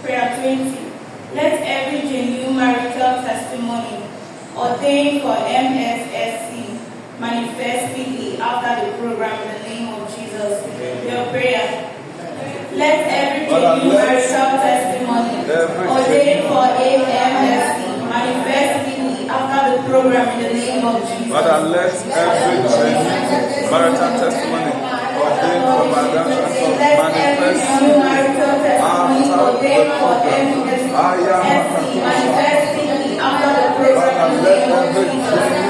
Prayer 20. Let every genuine marital testimony ordained for MSSC manifest speedily after the program in the name of Jesus. Your prayer. Let every genuine marital testimony ordained for MSSC manifest speedily after the program in the name of Jesus. Father, let every genuine marital testimony ordained for Madam Chantal manifest after the program. Manifest speedily after the program in the name of Jesus.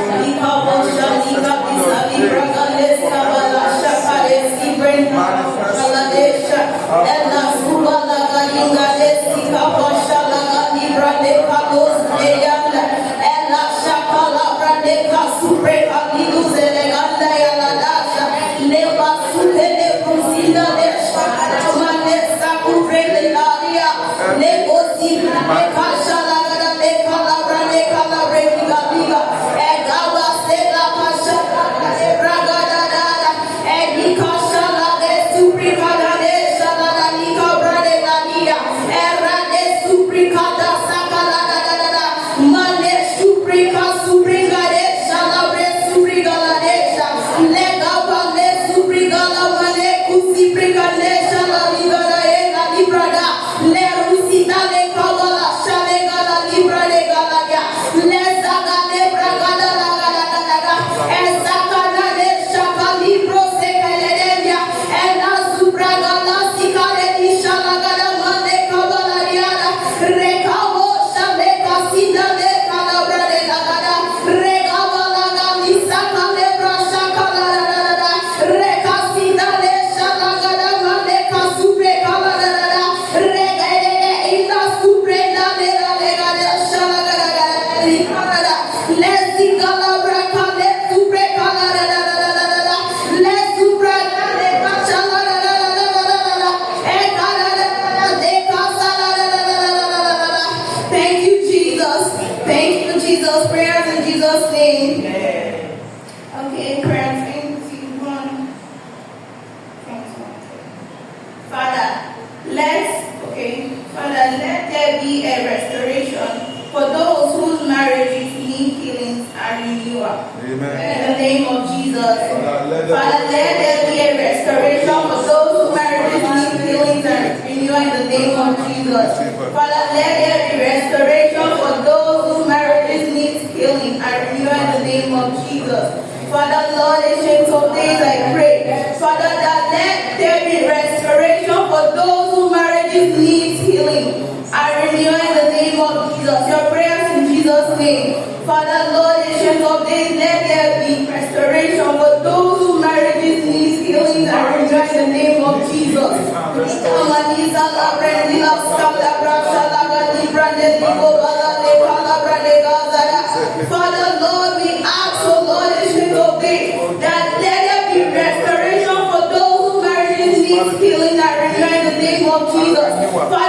Father,